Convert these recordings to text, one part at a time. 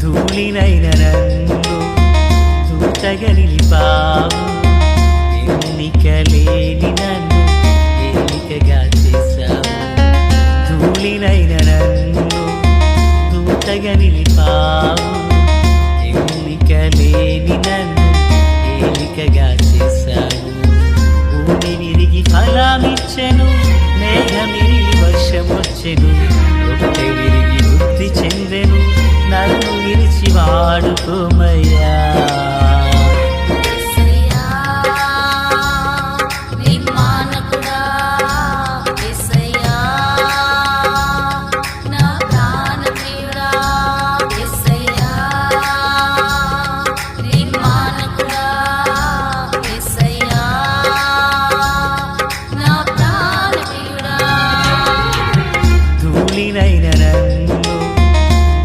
ధూళినైన నన్ను దూతగా నిలిపావు, ఎన్నికలేని నన్ను ఏలికగా చేశావు. ధూళినైన నన్ను దూతగా నిలిపావు, ఎన్నికలేని నన్ను ఏలికగా చేశావు. భూమి విరిగి ఫలమిచ్చెను, మేఘమిరిగి వర్షమొచ్చెను, రొట్టె విరిగి వృద్ధి చెందెను, నన్ను విరిచి వాడుకోమయ్యా. ధూళినైన నన్ను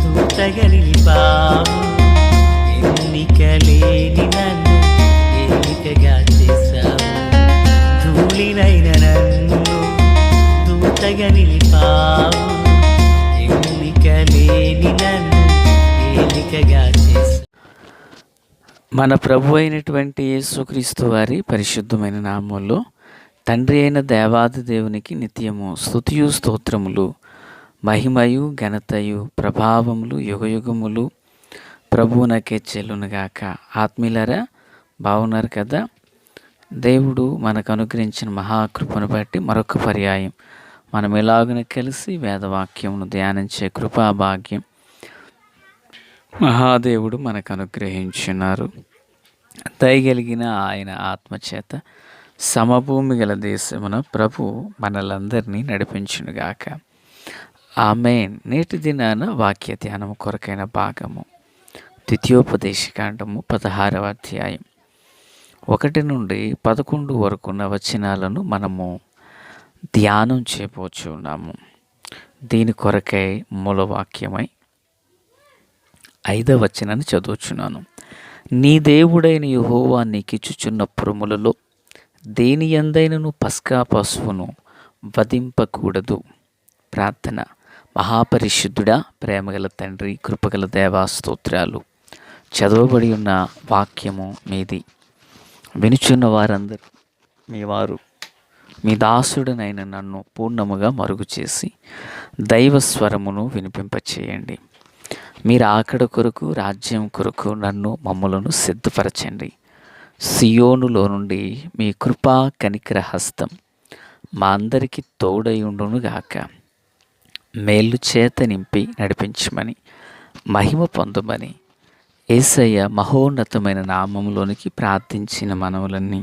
దూతగా నిలిపావు, ఎన్నికలేని నన్ను ఏలికగా చేశావు. ధూళినైన నన్ను దూతగా నిలిపావు, ఎన్నికలేని నన్ను ఏలికగా చేశావు. మన ప్రభు అయినటువంటి యేసుక్రీస్తు వారి పరిశుద్ధమైన నామంలో తండ్రి అయిన దేవాది దేవునికి నిత్యము స్తుతియు స్తోత్రములు, మహిమయు ఘనతయు ప్రభావములు యుగయుగములు ప్రభువునకే చెల్లునుగాక. ఆత్మీయులారా, బాగున్నారు కదా? దేవుడు మనకు అనుగ్రహించిన మహాకృపను బట్టి మరొక పర్యాయం మనం ఎలాగున కలిసి వేదవాక్యమును ధ్యానించే కృపాభాగ్యం మహాదేవుడు మనకు అనుగ్రహించున్నారు. దయగలిగిన ఆయన ఆత్మచేత సమభూమి గల దేశమున ప్రభు మనలందరినీ నడిపించునుగాక. ఆమేన్. నేటి దినాన వాక్య ధ్యానము కొరకైన భాగము ద్వితీయోపదేశకాండము 16వ అధ్యాయం 1 నుండి 11 వరకున్న వచనాలను మనము ధ్యానం చేయబోచున్నాము. దీని కొరకై మూలవాక్యమై 5వ వచనాన్ని చదువుచున్నాను. నీ దేవుడైన యెహోవా నీకిచ్చుచున్న పురములలో దేని యందైనను పస్కా పశువును వధింపకూడదు. ప్రార్థన. మహాపరిశుద్ధుడా, ప్రేమగల తండ్రి, కృపగల దేవా, స్తోత్రాలు. చదవబడి ఉన్న వాక్యము మీది. వినుచున్న వారందరూ మీ వారు, మీ దాసుడనైన నన్ను పూర్ణముగా మరుగు చేసి దైవ స్వరమును వినిపింపచేయండి. మీరు ఆకడ కొరకు, రాజ్యం కొరకు నన్ను మమ్ములను సిద్ధపరచండి. సియోనులో నుండి మీ కృపా కనికర హస్తం మా అందరికీ తోడయుండునుగాక. మేలు చేత నింపి నడిపించమని, మహిమ పొందమని యేసయ్య మహోన్నతమైన నామంలోనికి ప్రార్థించిన మనవులన్నీ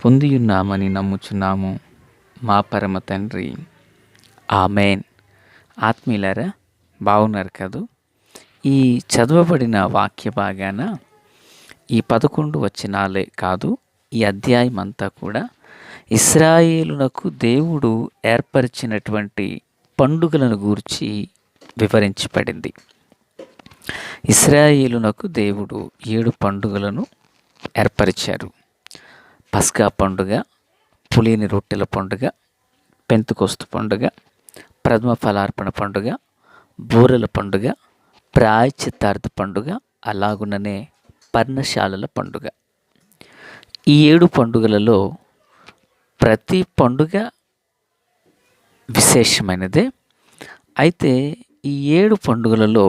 పొందియున్నామని నమ్ముచున్నాము మా పరమ తండ్రి. ఆమేన్. ఆత్మీయులారా, బాగున్నారు కదూ? ఈ చదవబడిన వాక్య భాగాన ఈ 11 వచనాలే కాదు, ఈ అధ్యాయం అంతా కూడా ఇశ్రాయేలునకు దేవుడు ఏర్పరిచినటువంటి పండుగలను గూర్చి వివరించబడింది. ఇశ్రాయేలునకు దేవుడు 7 పండుగలను ఏర్పరిచారు. పస్కా పండుగ, పులిని రొట్టెల పండుగ, పెంతెకొస్తు పండుగ, ప్రథమ ఫలార్పణ పండుగ, బూరెల పండుగ, ప్రాయశ్చిత్తార్థ పండుగ, అలాగుననే పర్ణశాలల పండుగ. ఈ 7 పండుగలలో ప్రతి పండుగ విశేషమైనదే. అయితే ఈ 7 పండుగలలో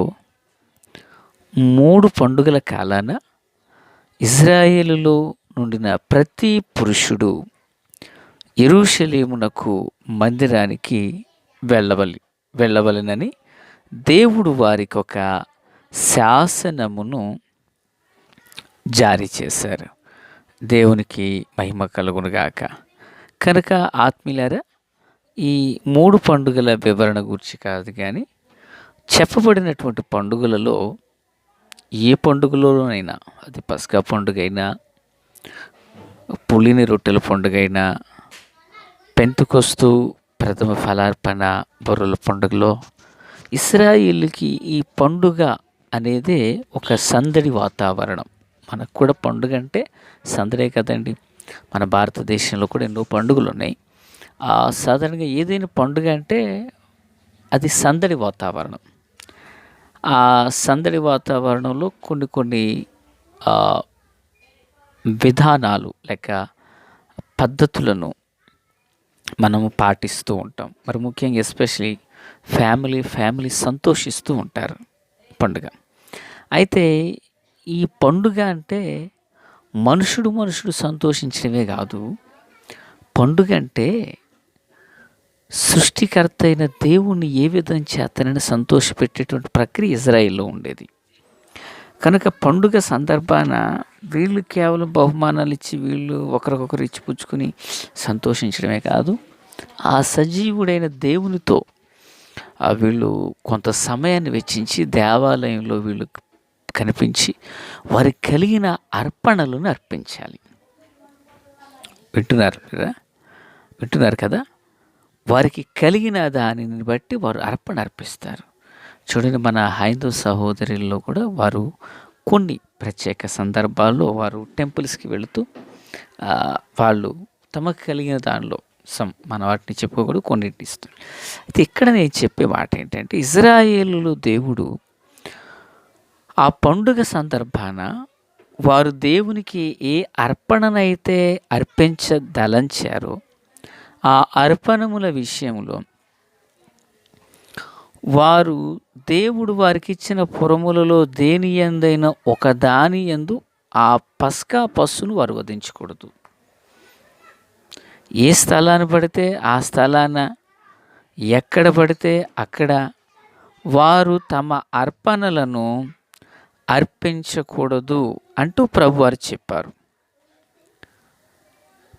3 పండుగల కాలాన ఇశ్రాయేలులో నుండిన ప్రతి పురుషుడు యెరూషలేమునకు మందిరానికి వెళ్ళవలెనని దేవుడు వారికి ఒక శాసనమును జారీ చేశారు. దేవునికి మహిమ కలుగునుగాక. కనుక ఆత్మీయులారా, ఈ 3 పండుగల వివరణ గురించి కాదు కానీ, చెప్పబడినటువంటి పండుగలలో ఏ పండుగలోనైనా, అది పస్కా పండుగ అయినా, పులిని రొట్టెల పండుగ అయినా, పెంతెకొస్తు, ప్రథమ ఫలార్పణ, బొర్రల పండుగలో ఇశ్రాయేలుకి ఈ పండుగ అనేదే ఒక సందడి వాతావరణం. మనకు కూడా పండుగ అంటే సందడే కదండి. మన భారతదేశంలో కూడా ఎన్నో పండుగలు ఉన్నాయి. సాధారణంగా ఏదైనా పండుగ అంటే అది సందడి వాతావరణం. ఆ సందడి వాతావరణంలో కొన్ని కొన్ని ఆ, విధానాలు లేక పద్ధతులను మనము పాటిస్తూ ఉంటాం. మరి ముఖ్యంగా ఎస్పెషలీ ఫ్యామిలీ సంతోషిస్తూ ఉంటారు పండుగ. అయితే ఈ పండుగ అంటే మనుషుడు సంతోషించడమే కాదు. పండుగ అంటే సృష్టికర్త అయిన దేవుణ్ణి ఏ విధం చేతనని సంతోషపెట్టేటువంటి ప్రక్రియ ఇజ్రాయిల్లో ఉండేది. కనుక పండుగ సందర్భాన వీళ్ళు కేవలం బహుమానాలు ఇచ్చి వీళ్ళు ఒకరికొకరు ఇచ్చిపుచ్చుకుని సంతోషించడమే కాదు, ఆ సజీవుడైన దేవునితో వీళ్ళు కొంత సమయాన్ని వెచ్చించి దేవాలయంలో వీళ్ళు కనిపించి వారికి కలిగిన అర్పణలను అర్పించాలి. వింటున్నారు కదా. వారికి కలిగిన దానిని బట్టి వారు అర్పణ అర్పిస్తారు. చూడండి, మన హైందవ సహోదరుల్లో కూడా వారు కొన్ని ప్రత్యేక సందర్భాల్లో వారు టెంపుల్స్కి వెళుతూ వాళ్ళు తమకు కలిగిన దానిలో మన వాటిని చెప్పుకోకూడదు, కొన్నింటిని ఇస్తారు. అయితే ఇక్కడ నేను చెప్పే మాట ఏంటంటే, ఇజ్రాయేలులో దేవుడు ఆ పండుగ సందర్భాన వారు దేవునికి ఏ అర్పణనైతే అర్పించదలంచారో ఆ అర్పణముల విషయంలో వారు దేవుడు వారికి ఇచ్చిన పురములలో దేని యందైనా ఒక దాని యందు ఆ పస్కా పశువును వారు వధించకూడదు. ఏ స్థలాన్ని పడితే ఆ స్థలాన, ఎక్కడ పడితే అక్కడ వారు తమ అర్పణలను అర్పించకూడదు అంటూ ప్రభువారు చెప్పారు.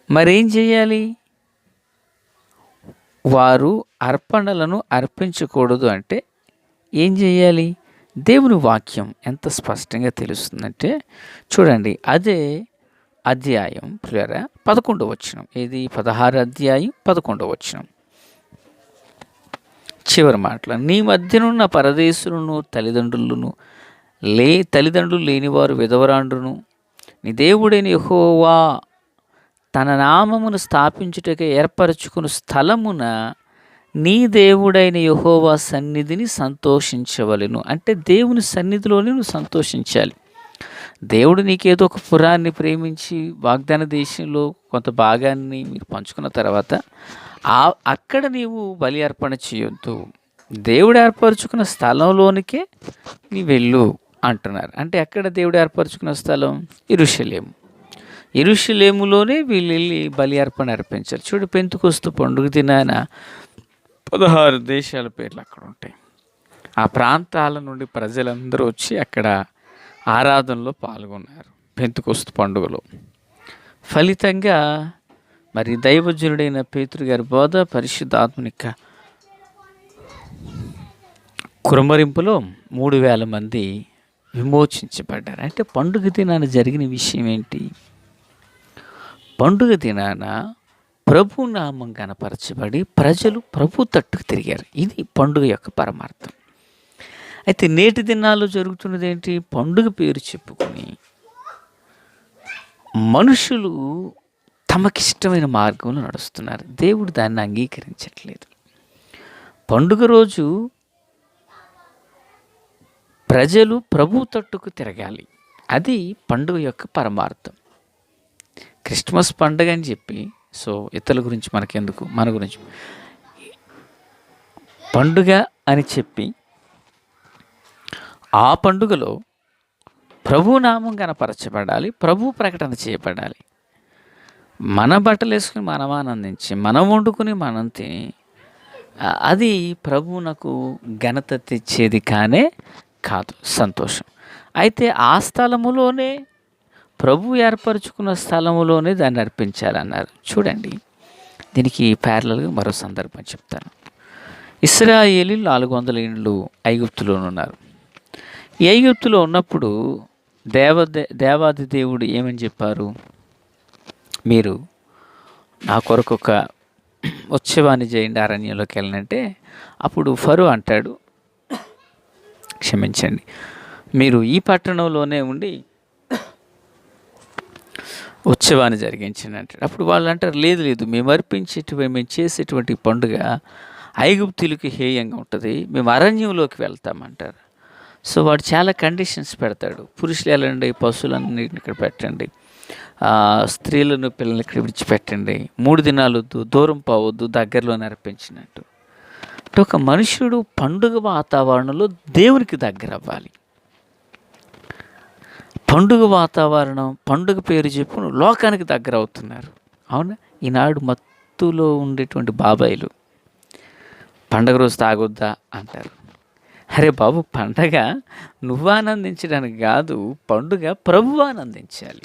మరేం చేయాలి? వారు అర్పణలను అర్పించకూడదు అంటే ఏం చేయాలి? దేవుని వాక్యం ఎంత స్పష్టంగా తెలుస్తుందంటే చూడండి, అదే అధ్యాయం 11వ వచనం. ఏది? 16 అధ్యాయం 11వ వచనం చివరి మాటలు, నీ మధ్యనున్న పరదేశులను తల్లిదండ్రులు లేనివారు విధవరాండ్రును నీ దేవుడైన యెహోవా తన నామమును స్థాపించుటకు ఏర్పరచుకుని స్థలమున నీ దేవుడైన యెహోవా సన్నిధిని సంతోషించవలెను. అంటే దేవుని సన్నిధిలోనే నువ్వు సంతోషించాలి. దేవుడు నీకేదో ఒక పురాన్ని ప్రేమించి వాగ్దాన దేశంలో కొంత భాగాన్ని మీరు పంచుకున్న తర్వాత అక్కడ నీవు బలి అర్పణ చేయొద్దు. దేవుడు ఏర్పరచుకున్న స్థలంలోనికే నీ వెళ్ళు అంటున్నారు. అంటే ఎక్కడ దేవుడు ఏర్పరచుకున్న స్థలం? యెరూషలేములోనే వీళ్ళు వెళ్ళి బలి అర్పణ అర్పించారు. చూడు, పెంతెకొస్తు పండుగ దినాన 16 దేశాల పేర్లు అక్కడ ఉంటాయి. ఆ ప్రాంతాల నుండి ప్రజలందరూ వచ్చి అక్కడ ఆరాధనలో పాల్గొన్నారు పెంతెకొస్తు పండుగలో. ఫలితంగా మరి దైవజనుడైన పేతురు గారి బోధ, పరిశుద్ధాత్మని కుమ్మరింపులో 3000 మంది విమోచించబడ్డారు. అంటే పండుగ దినాన జరిగిన విషయం ఏంటి? పండుగ దినాన ప్రభు నామం కనపరచబడి ప్రజలు ప్రభు తట్టుకు తిరిగారు. ఇది పండుగ యొక్క పరమార్థం. అయితే నేటి దినాల్లో జరుగుతున్నది ఏంటి? పండుగ పేరు చెప్పుకుని మనుషులు తమకిష్టమైన మార్గంలో నడుస్తున్నారు. దేవుడు దాన్ని అంగీకరించట్లేదు. పండుగ రోజు ప్రజలు ప్రభు తట్టుకు తిరగాలి. అది పండుగ యొక్క పరమార్థం. క్రిస్మస్ పండుగ అని చెప్పి ఇతరుల గురించి మనకెందుకు, మన గురించి పండుగ అని చెప్పి ఆ పండుగలో ప్రభు నామం కనపరచబడాలి, ప్రభు ప్రకటన చేయబడాలి. మన బట్టలు వేసుకుని మనం ఆనందించి మనం వండుకుని మనం తిని అది ప్రభువునకు ఘనత తెచ్చేది కాదు, సంతోషం. అయితే ఆ స్థలములోనే ప్రభు ఏర్పరచుకున్న స్థలములోనే దాన్ని అర్పించాలన్నారు. చూడండి, దీనికి ప్యారలల్గా మరో సందర్భం చెప్తాను. ఇశ్రాయేలీయులు 400 ఏళ్ళు ఐగుప్తులో ఉన్నారు. ఈ ఐగుప్తులో ఉన్నప్పుడు దేవాది దేవుడు ఏమని చెప్పారు? మీరు నా కొరకు ఒక ఉత్సవాన్ని చేయండి, అరణ్యంలోకి వెళ్ళనంటే అప్పుడు ఫరో అంటాడు, క్షమించండి, మీరు ఈ పట్టణంలోనే ఉండి ఉత్సవాన్ని జరిగించండి అంటాడు. అప్పుడు వాళ్ళు అంటారు, లేదు మేము చేసేటువంటి పండుగ ఐగుప్తులకి హేయంగా ఉంటుంది, మేము అరణ్యంలోకి వెళ్తామంటారు. సో వాడు చాలా కండిషన్స్ పెడతాడు. పురుషులు వెళ్ళండి, పశువులన్నిటిని ఇక్కడ పెట్టండి, స్త్రీలను పిల్లల్ని ఇక్కడ విడిచిపెట్టండి, 3 దినాలు దూరం పోవద్దు, దగ్గరలో అర్పించినట్టు. అంటే ఒక మనుషుడు పండుగ వాతావరణంలో దేవునికి దగ్గర అవ్వాలి. పండుగ వాతావరణం, పండుగ పేరు చెప్పు లోకానికి దగ్గర అవుతున్నారు. అవునా? ఈనాడు మత్తులో ఉండేటువంటి బాబాయిలు పండగ రోజు తాగొద్దా అంటారు. అరే బాబు, పండగ నువ్వు ఆనందించడానికి కాదు, పండుగ ప్రభువు ఆనందించాలి.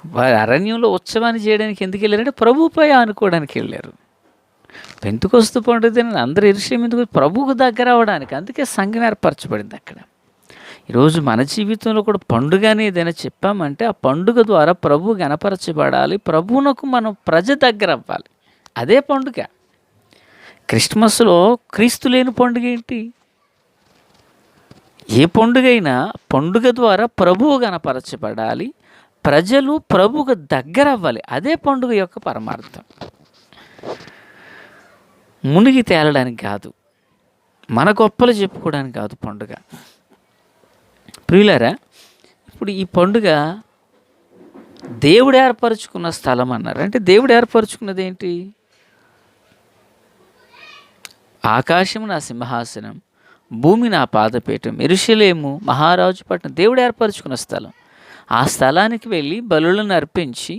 వారి అరణ్యంలో ఉత్సవాన్ని చేయడానికి ఎందుకు వెళ్ళారంటే ప్రభువుపై ఆనుకోవడానికి వెళ్ళారు. పెంతుకొస్తు పండుగ అందరూ యెరూషలేము ఎందుకు? ప్రభువుకు దగ్గర అవ్వడానికి. అందుకే సంఘం ఏర్పరచబడింది అక్కడ. ఈరోజు మన జీవితంలో కూడా పండుగ అని ఏదైనా చెప్పామంటే ఆ పండుగ ద్వారా ప్రభువు గణపరచబడాలి, ప్రభువునకు మనం ప్రజ దగ్గర అవ్వాలి. అదే పండుగ. క్రిస్మస్లో క్రీస్తు లేని పండుగ ఏంటి? ఏ పండుగ అయినా పండుగ ద్వారా ప్రభువు గణపరచబడాలి, ప్రజలు ప్రభువుకు దగ్గర అవ్వాలి. అదే పండుగ యొక్క పరమార్థం. మునిగి తేలడానికి కాదు, మన గొప్పలు చెప్పుకోవడానికి కాదు పండుగ. ప్రియులారా, ఇప్పుడు ఈ పండుగ దేవుడు ఏర్పరచుకున్న స్థలం అన్నారు. అంటే దేవుడు ఏర్పరచుకున్నది ఏంటి? ఆకాశము నా సింహాసనం, భూమి నా పాదపీఠం, యెరూషలేము మహారాజు పట్టణం. దేవుడు ఏర్పరచుకున్న స్థలం. ఆ స్థలానికి వెళ్ళి బలులను అర్పించి,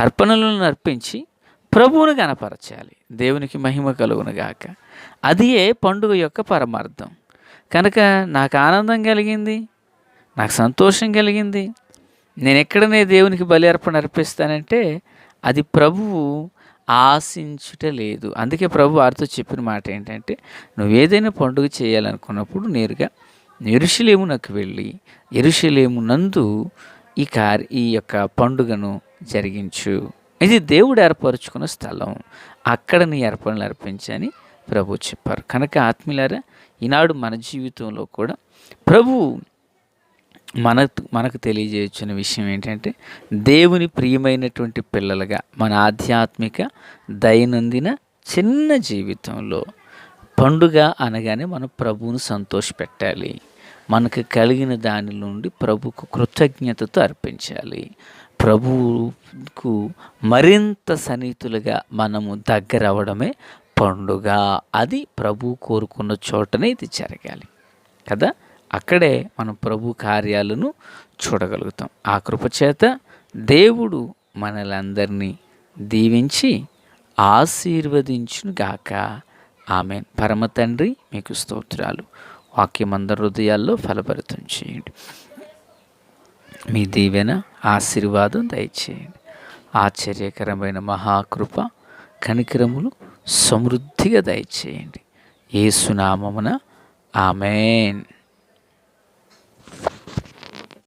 అర్పణలను అర్పించి ప్రభువును గణపరచాలి. దేవునికి మహిమ కలుగునుగాక. అది పండుగ యొక్క పరమార్థం. కనుక నాకు ఆనందం కలిగింది, నాకు సంతోషం కలిగింది, నేను ఎక్కడనే దేవునికి బలి అర్పణ అర్పిస్తానంటే అది ప్రభువు ఆశించుట లేదు. అందుకే ప్రభు వారితో చెప్పిన మాట ఏంటంటే, నువ్వేదైనా పండుగ చేయాలనుకున్నప్పుడు నేరుగా యెరూషలేమునకు వెళ్ళి యెరూషలేము నందు ఈ యొక్క పండుగను జరిగించు. ఇది దేవుడు ఏర్పరచుకున్న స్థలం, అక్కడ నీ అర్పణలు అర్పించని ప్రభు చెప్పారు. కనుక ఆత్మీయులారా, ఈనాడు మన జీవితంలో కూడా ప్రభువు మనకు తెలియజేయచ్చిన విషయం ఏంటంటే, దేవుని ప్రియమైనటువంటి పిల్లలుగా మన ఆధ్యాత్మిక దైనందిన చిన్న జీవితంలో పండుగ అనగానే మనం ప్రభువును సంతోషపెట్టాలి. మనకు కలిగిన దాని నుండి ప్రభువుకు కృతజ్ఞతతో అర్పించాలి. ప్రభువుకు మరింత సన్నిహితులుగా మనము దగ్గర అవ్వడమే పండుగ. అది ప్రభువు కోరుకున్న చోటనే ఇది జరగాలి కదా. అక్కడే మనం ప్రభు కార్యాలను చూడగలుగుతాం. ఆ కృపచేత దేవుడు మనలందరినీ దీవించి ఆశీర్వదించును గాక. ఆమేన్. పరమ తండ్రి, మీకు స్తోత్రాలు. వాక్యమందరి హృదయాల్లో ఫలభరితం చేయండి. మీ దీవెన ఆశీర్వాదం దయచేయండి. ఆశ్చర్యకరమైన మహాకృప కనికరములు సమృద్ధిగా దయచేయండి. యేసు నామమున ఆమేన్.